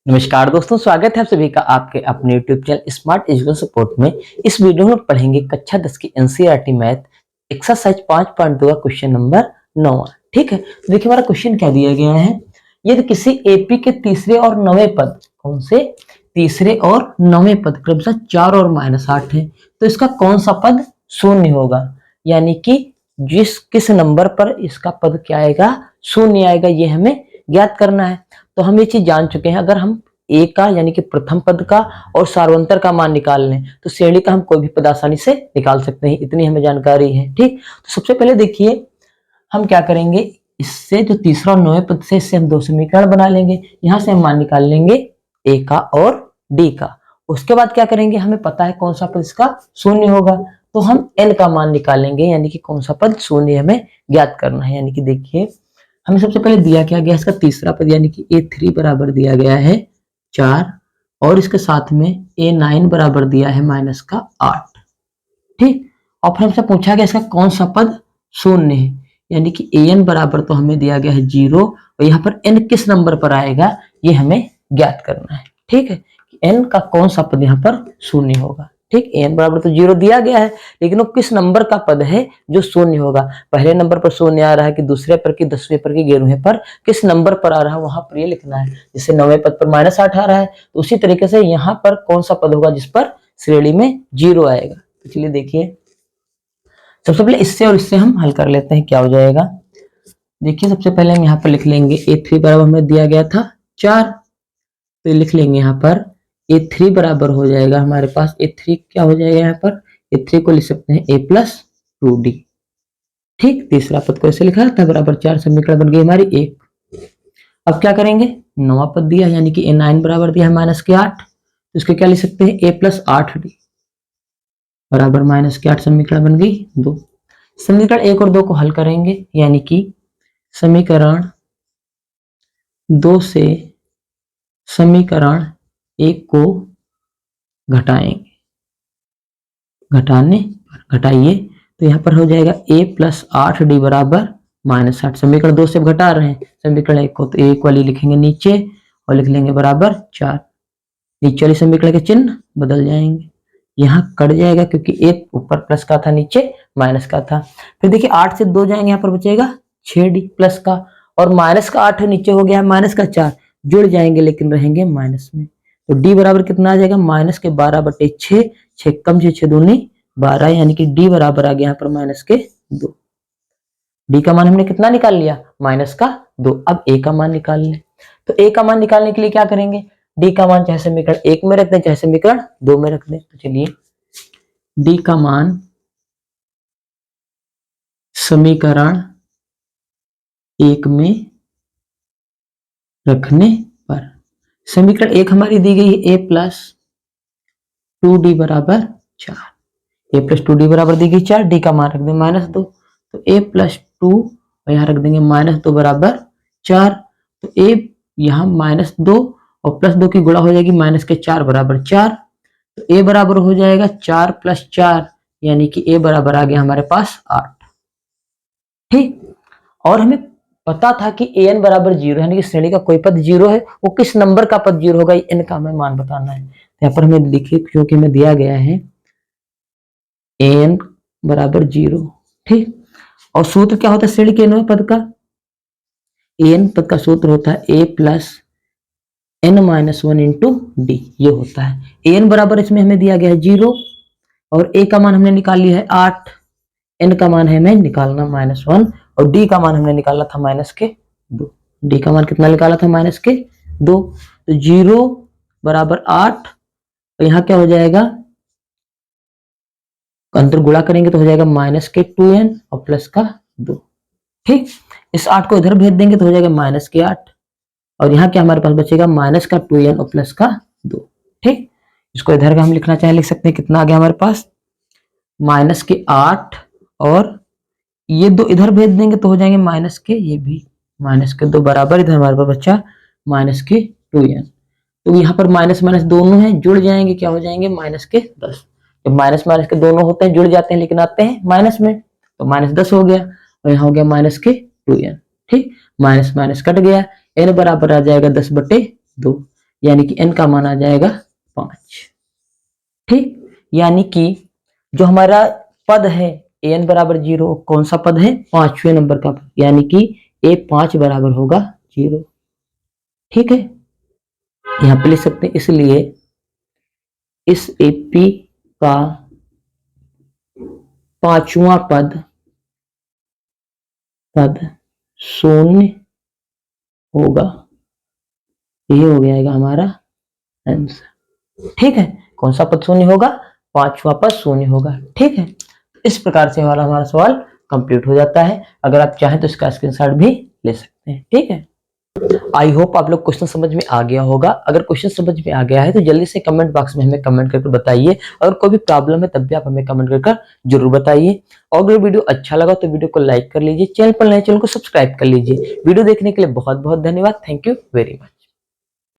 नमस्कार दोस्तों, स्वागत है आप सभी का आपके अपने YouTube channel smart education support में। इस वीडियो में पढ़ेंगे कक्षा 10 की एनसीईआरटी मैथ एक्सरसाइज 5.2 का क्वेश्चन नंबर 9। ठीक है, तो देखिए हमारा क्वेश्चन क्या दिया गया है। यदि किसी एपी के तीसरे और नवें पद, कौन से तीसरे और नवें पद क्रमशः 4 और -8 है, तो इसका कौन सा पद शून्य होगा। यानी कि किस नंबर पर इसका पद क्या आएगा, शून्य आएगा, ये हमें ज्ञात करना है। तो हम ये चीज जान चुके हैं, अगर हम ए का यानी कि प्रथम पद का और सार्वंतर का मान निकाल लें तो श्रेणी का हम कोई भी पद आसानी से निकाल सकते हैं, इतनी हमें जानकारी है। ठीक, तो सबसे पहले देखिए हम क्या करेंगे, इससे जो तीसरा और नौवें पद से इससे हम दो समीकरण बना लेंगे। यहां से हम मान निकाल लेंगे ए का और डी का। उसके बाद क्या करेंगे, हमें पता है कौन सा पद इसका शून्य होगा, तो हम एन का मान निकालेंगे, यानी कि कौन सा पद शून्य हमें ज्ञात करना है। यानी कि देखिए हमें सबसे पहले दिया क्या गया, इसका तीसरा पद यानी कि A3 बराबर दिया गया है 4 और इसके साथ में A9 बराबर दिया है -8। ठीक, और फिर हमसे पूछा गया इसका कौन सा पद शून्य है, यानी कि AN बराबर तो हमें दिया गया है 0 और यहाँ पर N किस नंबर पर आएगा ये हमें ज्ञात करना है। ठीक है, N का कौन सा पद यहाँ पर शून्य होगा। ठीक, एन बराबर तो 0 दिया गया है, लेकिन वो किस नंबर का पद है जो शून्य होगा। पहले नंबर पर शून्य आ रहा है कि दूसरे पर कि 10वें पर कि 11वें पर, किस नंबर पर आ रहा है वहां पर ये लिखना है। जैसे 9वें पद पर -8 आ रहा है, तो उसी तरीके से यहाँ पर कौन सा पद होगा जिस पर श्रेणी में 0 आएगा। तो चलिए देखिए सबसे पहले इससे और इससे हम हल कर लेते हैं, क्या हो जाएगा। देखिए सबसे पहले हम यहाँ पर लिख लेंगे A3 बराबर हमें दिया गया था 4, तो लिख लेंगे यहाँ पर A3 बराबर हो जाएगा हमारे पास, A3 क्या हो जाएगा यहाँ पर, A3 को लिख सकते हैं A+2D। ठीक, तीसरा पद को ऐसे लिखा था बराबर 4, समीकरण बन गई हमारी 1। अब क्या करेंगे, नवा पद दिया यानी कि A9 बराबर दिया है -8, तो इसके क्या लिख सकते हैं A+8D बराबर -8, समीकरण बन गई 2। समीकरण 1 और 2 को हल करेंगे, यानी कि समीकरण 2 से समीकरण 1 को घटाएंगे, घटाइए तो यहाँ पर हो जाएगा A+8D बराबर -8। समीकरण 2 से घटा रहे हैं समीकरण 1 को, तो 1 वाली लिखेंगे नीचे और लिख लेंगे बराबर 4। नीचे वाली समीकरण के चिन्ह बदल जाएंगे, यहाँ कट जाएगा क्योंकि एक ऊपर प्लस का था नीचे माइनस का था। फिर देखिए 8 से 2 जाएंगे, यहाँ पर बचेगा 6D प्लस का, और माइनस का 8 नीचे हो गया -4, जुड़ जाएंगे लेकिन रहेंगे माइनस में। तो D बराबर कितना आ जाएगा, -12/6, 6 कम 6 दूनी 12, यानी कि D बराबर आ गया यहाँ पर -2। D का मान हमने कितना निकाल लिया, -2। अब A का मान निकाल लें, तो A का मान निकालने के लिए क्या करेंगे, D का मान चाहे समीकरण 1 में रख दें चाहे समीकरण 2 में रख दें। तो चलिए D का मान समीकरण 1 में रखने पर समीकरण 1 हमारी दी गई है A+2D बराबर 4, A+2D बराबर दी गई 4, D का मान रख दें -2, तो A+2 और यहाँ रख देंगे -2 बराबर 4। तो A यहाँ -2 और +2 की गुणा हो जाएगी -4 बराबर 4, तो A बराबर हो जाएगा 4 + 4, यानी कि A बराबर आ गया हमारे पास 8। ठीक, और हमें पता था कि an बराबर 0 यानी कि श्रेणी का कोई पद 0 है, वो किस नंबर का पद 0 होगा n का हमें मान बताना है। तो यहाँ पर हमें लिखिए क्योंकि हमें दिया गया है an बराबर 0। ठीक, और सूत्र क्या होता है श्रेणी के n पद का, an पद का सूत्र होता है A+n-1 × d, ये होता है। an बराबर इसमें हमें दिया गया है 0 और a का मान हमने निकाल लिया है 8, n का मान है हमें निकालना -1 और d का मान हमने निकाला था -2। d का मान कितना निकाला था -2, तो 0 बराबर 8, तो यहाँ क्या हो जाएगा, अंतर गुणा करेंगे तो हो जाएगा -2n और +2। ठीक, इस 8 को इधर भेज देंगे तो हो जाएगा -8 और यहाँ क्या हमारे पास बचेगा -2n और +2। ठीक, इसको इधर का हम लिखना चाहे लिख सकते हैं, कितना आ गया हमारे पास -8 और ये 2 इधर भेज देंगे तो हो जाएंगे ये भी -2 बराबर, इधर हमारे पास बचा -2n। तो यहाँ पर माइनस माइनस दोनों हैं, जुड़ जाएंगे, क्या हो जाएंगे -10। जब माइनस माइनस के दोनों होते हैं जुड़ जाते हैं लेकिन आते हैं माइनस में, तो -10 हो गया और यहाँ हो गया -2n। ठीक, माइनस माइनस कट गया, n बराबर आ जाएगा 10/2, यानी कि n का मान आ जाएगा 5। ठीक, यानी कि जो हमारा पद है an बराबर 0, कौन सा पद है, 5वें नंबर का पद, यानी कि a5 बराबर होगा 0। ठीक है, यहां पे लिख सकते हैं, इसलिए इस AP का 5वां पद 0 होगा। यही हो जाएगा हमारा आंसर। ठीक है, कौन सा पद 0 होगा, 5वां पद 0 होगा। ठीक है, इस प्रकार से हमारा सवाल कंप्लीट हो जाता है। अगर आप चाहें तो इसका स्क्रीनशॉट भी ले सकते हैं। ठीक है, आई होप आप लोग क्वेश्चन समझ में आ गया होगा। अगर क्वेश्चन समझ में आ गया है तो जल्दी से कमेंट बॉक्स में हमें कमेंट करके बताइए। अगर कोई भी प्रॉब्लम है तब भी आप हमें कमेंट करके जरूर बताइए। और अगर वीडियो अच्छा लगा तो वीडियो को लाइक कर लीजिए, चैनल पर नए चैनल को सब्सक्राइब कर लीजिए। वीडियो देखने के लिए बहुत बहुत धन्यवाद। Thank you very much.